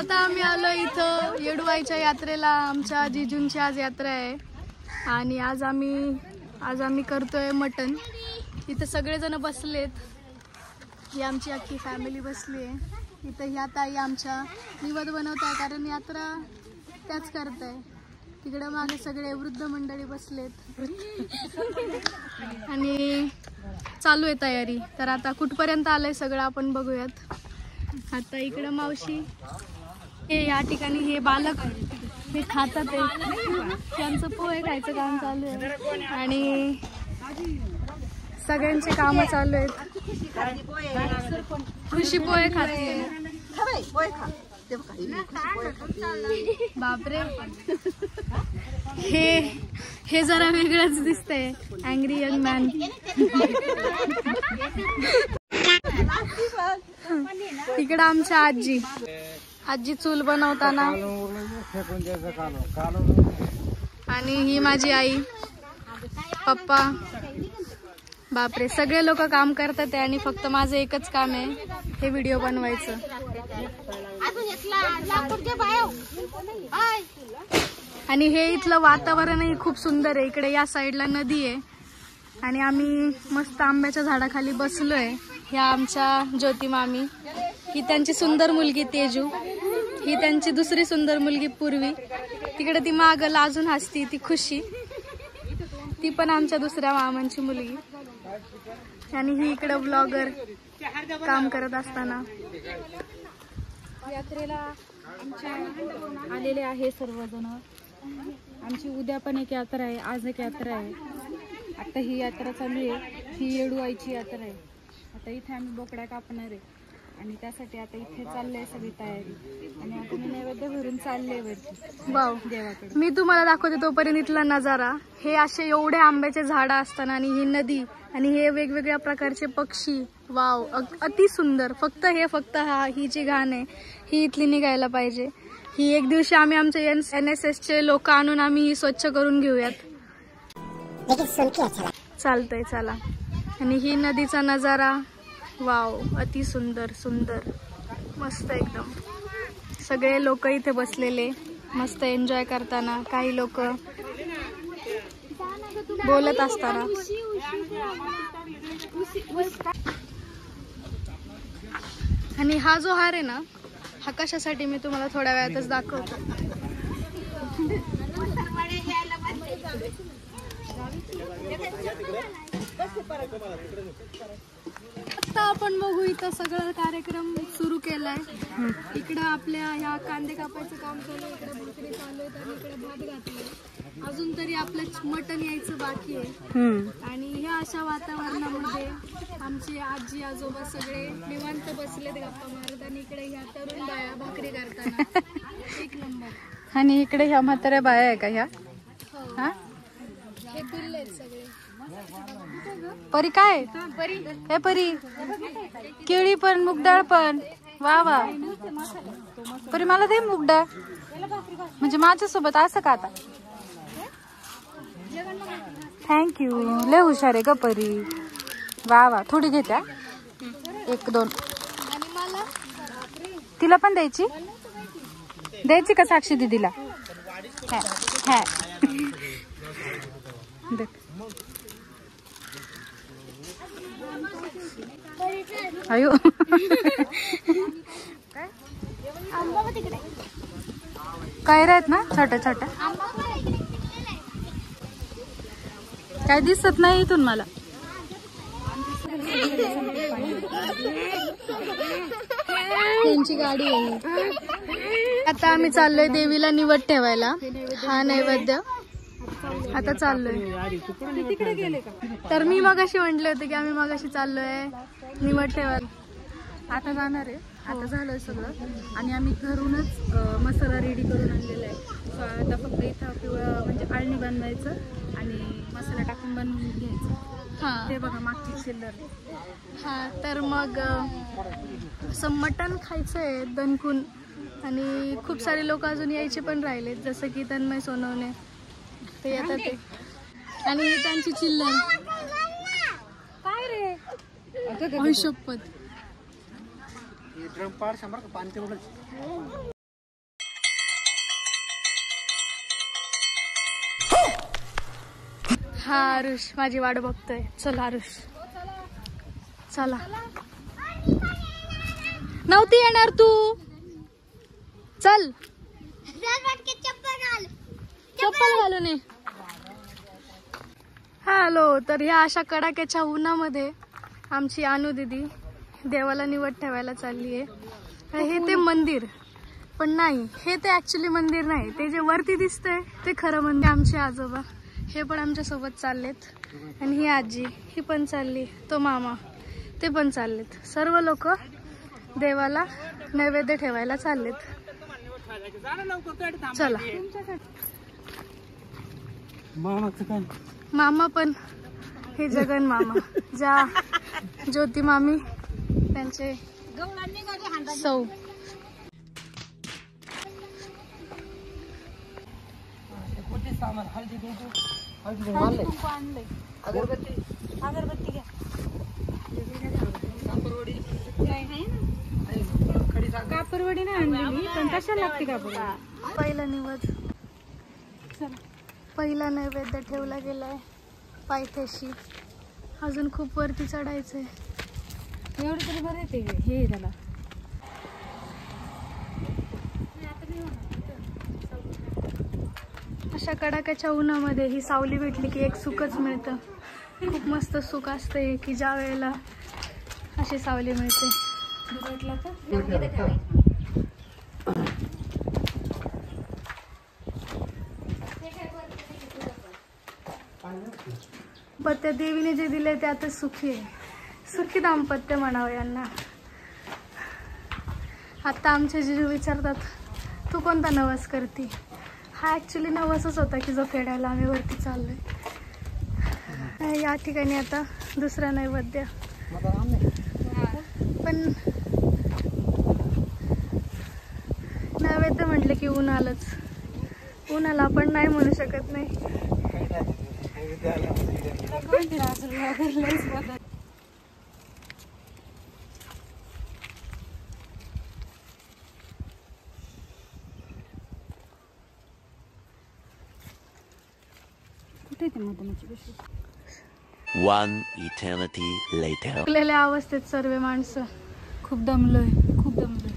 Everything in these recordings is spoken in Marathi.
आता आम्ही आलो इथं येडूबाईच्या यात्रेला. आमच्या जिजूंची आज यात्रा आहे आणि आज आम्ही करतोय मटण. इथं सगळेजण बसलेत. ही आमची अख्खी फॅमिली बसली आहे इथं. ह्या ताई आमच्या निवद बनवत आहे कारण यात्रा त्याच करताय. तिकडे मागे सगळे वृद्ध मंडळी बसलेत आणि चालू आहे तयारी. तर आता कुठपर्यंत आलंय सगळं आपण बघूयात. आता इकडं मावशी हे या ठिकाणी हे बालक हे खातात आहे. त्यांचं पोहे खायचं काम चालू आहे आणि सगळ्यांचे कामं चालू आहेत. खुशी पोहे खाते. बापरे, हे जरा वेगळंच दिसतंय. Angry young man. इकडं आमच्या आजी चूल बनवताना आणि ही माझी आई पप्पा. बापरे, सगळे लोक काम करतात आणि फक्त माझं एकच काम आहे हे व्हिडिओ बनवायचं. आणि हे इथलं वातावरणही खूप सुंदर आहे. इकडे या साईडला नदी आहे आणि आम्ही मस्त आंब्याच्या झाडाखाली बसलोय. ह्या आमच्या ज्योती मामी, ही त्यांची सुंदर मुलगी तेजू, ही त्यांची दुसरी सुंदर मुलगी पूर्वी. तिकडे ती माग लाजून हसती ती खुशी, ती पण आमच्या दुसऱ्या मामांची मुलगी. आणि ही इकडे ब्लॉगर काम करत असताना. यात्रेला आमच्या आलेले आहे सर्वजण. आमची उद्या पण एक यात्रा आहे, आज एक यात्रा आहे. आता ही यात्रा चालू आहे, ही येडूबाईची यात्रा आहे. आता इथे आम्ही बोकड्या कापणार आहे आणि त्यासाठी आता इथे चाललंय सगळी तयारी. आणि आता मी नैवेद्य भरून चालले वरती वाव देवाकडे. मी तुम्हाला दाखवते तोपर्यंत इथला नजारा. हे असे एवढे आंब्याचे झाडं असताना आणि ही नदी आणि हे वेगवेगळ्या प्रकारचे पक्षी. वाव, अति सुंदर. फक्त ही जी घाण आहे ही इथली निघायला पाहिजे. ही एक दिवशी आम्ही आमचे NSS चे लोक आणून आम्ही ही स्वच्छ करून घेऊयात. चालतंय, चला. आणि ही नदीचा नजारा. वाव, अति सुंदर सुंदर मस्त एकदम. सगळे लोक इथे बसलेले मस्त एन्जॉय करताना, काही लोक बोलत असताना. आणि हा जो हार आहे ना, हा कशासाठी मी तुम्हाला थोड्या वेळातच दाखवतो. आता आपण बघू इथं सगळं कार्यक्रम सुरू केलाय. इकडं आपल्या ह्या कांदे कापायचं काम चालू आहे, इकडे भाकरी चालू आहेत आणि इकडे भात घातले. अजून तरी आपलं मटण यायचं बाकी आहे. आणि ह्या अशा वातावरणामध्ये आमचे आजी आजोबा सगळे निवांत बसलेत गप्पा मारत आणि इकडे ह्या तरुण बाया भाकरी करताना. एक नंबर. आणि इकडे ह्या म्हाताऱ्या बाया आहे का ह्या? हा, हे पिल्ले आहेत सगळे. परी काय? हे परी, केळी पण मुगडाळ पण. वा वा परी, मला दे मुगडाळ. म्हणजे माझ्यासोबत असं का? आता थँक्यू, लय हुशार आहे ग परी. वा वा, थोडी घेत्या, 1-2. तिला पण द्यायची का साक्षी दीदीला? अयो काय आहेत ना छोट्या छोट्या, काय दिसत नाही इथून मला. त्यांची गाडी आहे. आता आम्ही चाललोय देवीला निवड ठेवायला. हा नैवेद्य आता चाललोय. तर मी मगाशी म्हटले होते की आम्ही मगाशी चाललोय निवड ठेवायला. आता जाणार आहे. आता झालंय सगळं आणि आम्ही घरूनच मसाला रेडी करून आणलेला आहे. सो आता फक्त इथं पिवळं म्हणजे आळणी बनवायचं आणि मसाला टाकून बनवून घ्यायचं. हा, ते बघा मागची चिल्लर. हा, तर मग असं मटण खायचंय दणकून. आणि खूप सारे लोक अजून यायचे पण राहिलेत, जसं की तन्मय सोनवणे ते येतात ते. आणि ही त्यांची चिल्लर. काय रे? आई शपथ. हा आरुष माझी वाट बघतोय. चल आरुष चला. नव्हती येणार तू. चल चप्पल घालून ये. हॅलो. तर ह्या अशा कडाक्याच्या उन्हामध्ये आमची अनु दीदी देवाला निवड ठेवायला चालली आहे. हे ते मंदिर पण नाही, हे ते ऍक्च्युली मंदिर नाही. ते जे वरती दिसतंय ते खरं मंदिर. आमचे आजोबा हे पण आमच्या सोबत चाललेत आणि ही आजी ही पण चालली. तो मामा ते पण चाललेत. सर्व लोक देवाला नैवेद्य ठेवायला चाललेत. चला. मामा पण हे जगन मामा, ज्या ज्योती मामी त्यांचे सौ. अगरबत्ती घ्या. कापरवडी नाही आणलेली पण कशाला लागते कापरवडी. पहिला निवद, पहिला नैवेद्य ठेवला गेलाय पायथ्याशी. अजून खूप वरती चढायचंय. एवढं तरी बरं येते हे त्याला. अशा कडाक्याच्या उन्हामध्ये ही सावली भेटली की एक सुखच मिळतं. खूप मस्त सुख असते की ज्या वेळेला अशी सावली मिळते. पण त्या देवीने जे दिले ते आता सुखी आहे. सुखी दाम्पत्य म्हणावं यांना. आता आमचे जिजू विचारतात तू कोणता नवस करती. हा ऍक्च्युली नवसच होता की जो फेडायला आम्ही वरती चाललोय. या ठिकाणी आता दुसरा नैवेद्य. पण नैवेद्य म्हटलं की ऊन आलंच. उन्हाला आपण नाही म्हणू शकत नाही. One eternity later. थकलेल्या अवस्थेत सर्व माणसं. खूप दमलोय, खूप दमलोय.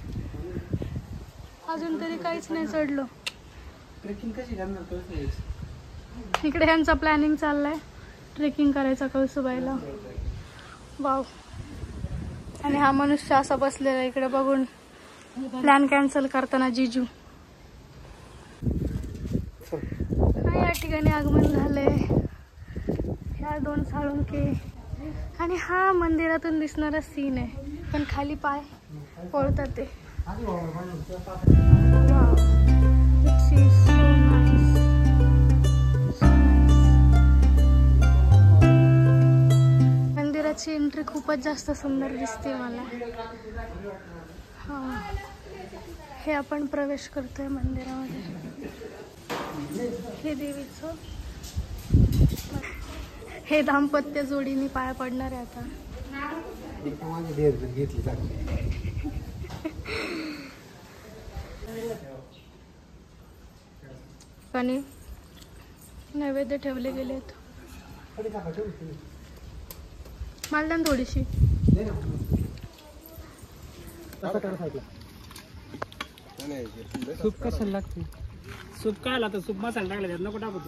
अजून तरी काहीच नाही चढलो. इकडे ह्यांचा प्लॅनिंग चाललाय ट्रेकिंग करायचा कळसुबाईला. वाव. आणि हा मनुष्य असा बसलेला इकडे बघून प्लॅन कॅन्सल करताना जिजू. या ठिकाणी आगमन झालंय. ह्या 2 साळुंके आणि हा मंदिरातून दिसणारा सीन आहे. पण खाली पाय पळतात ते. मंदिराची एंट्री खूपच जास्त सुंदर दिसते मला. हा, हे आपण प्रवेश करतोय मंदिरामध्ये. हे देवीचं हे दाम्पत्य जोडीने पाया पडणार आहे आता. आणि नैवेद्य ठेवले गेलेत. मला थोडीशी सूप कशाला लागते. सूप काय लागतं. सूप मसाला टाकला त्यात नको टाकू.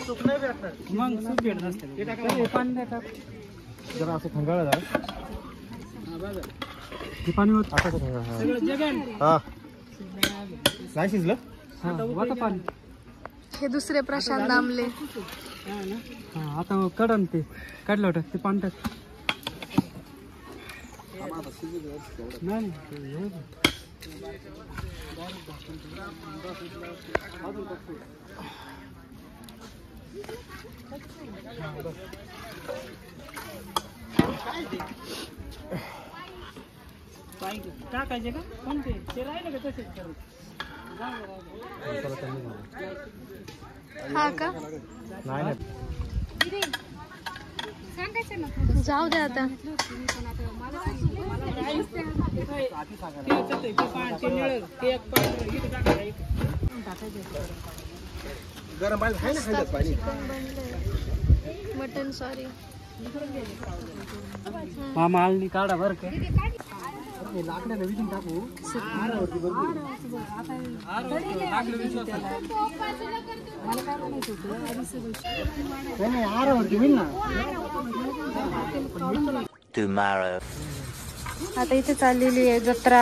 सूप नाही भेटणार मग. सूप भेटत असते. पाणी टाक जरा असं थंगाळ झालं. पाणी होत सगळं जगन. नाही शिजलं. वाटा पाणी. हे दुसरे प्रशांत दामले. आता कडन ते काढलं होतं ते पाणी टाक. नाही टाकायचे का कोणते ते राहिले का तसेच करत. हा का. जाऊ दे आता. गरम पाणी मटन सॉरी. माल काढा बरं का लाकडं नवीन टाकू Tomorrow. आता इथे चाललेली आहे जत्रा,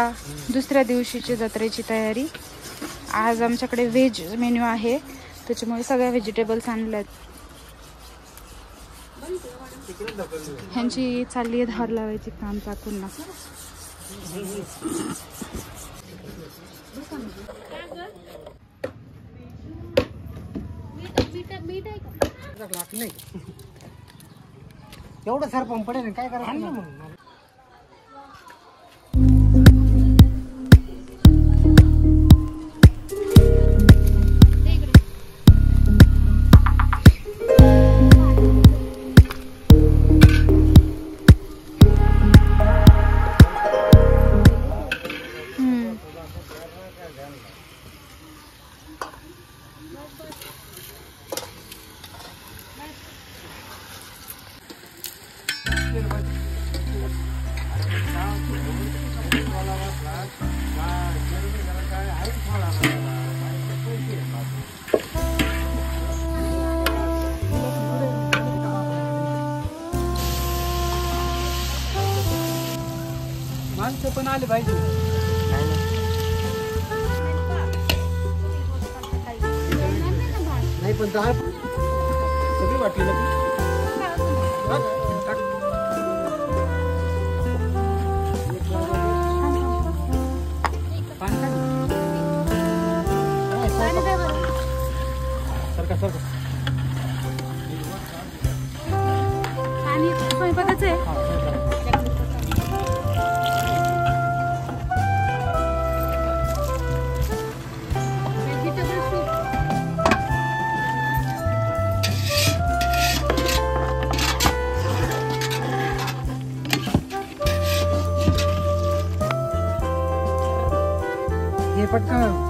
दुसऱ्या दिवशीची जत्रेची तयारी. आज आमच्याकडे व्हेज मेन्यू आहे, त्याच्यामुळे सगळ्या व्हेजिटेबल्स आणल्यात. ह्यांची चालली आहे धार लावायची काम चाकूंना. एवढं सर पण पडेल काय करायचं. माणसं पण आले पाहिजे. नाही पण डाळ सगळी वाटली ना. सरका आणि स्वयंपाकाचं आहे. हे पटकन